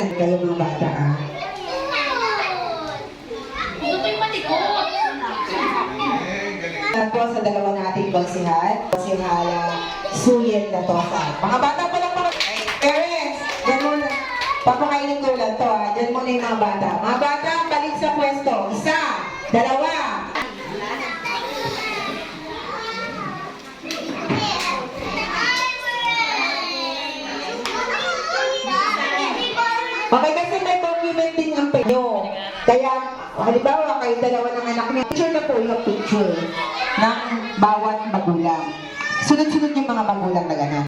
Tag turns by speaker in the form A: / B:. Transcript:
A: Kayo mga bata ah.
B: Gusto yung matikot.
A: Yan po sa dalawa nating konsihal. Konsihala Suyet na Tosa. Mga bata pa lang mga... Parents, dyan muna. Papakainin ko lang to ah. Dyan muna yung mga bata. Mga bata, balik sa pwesto. Isa, dalawa. Okay, kasi may documenting ang penyo. Kaya, halimbawa, kayo dalawa ng anak niya, picture na po yung picture ng bawat magulang. Sunod-sunod yung mga magulang na gano'n.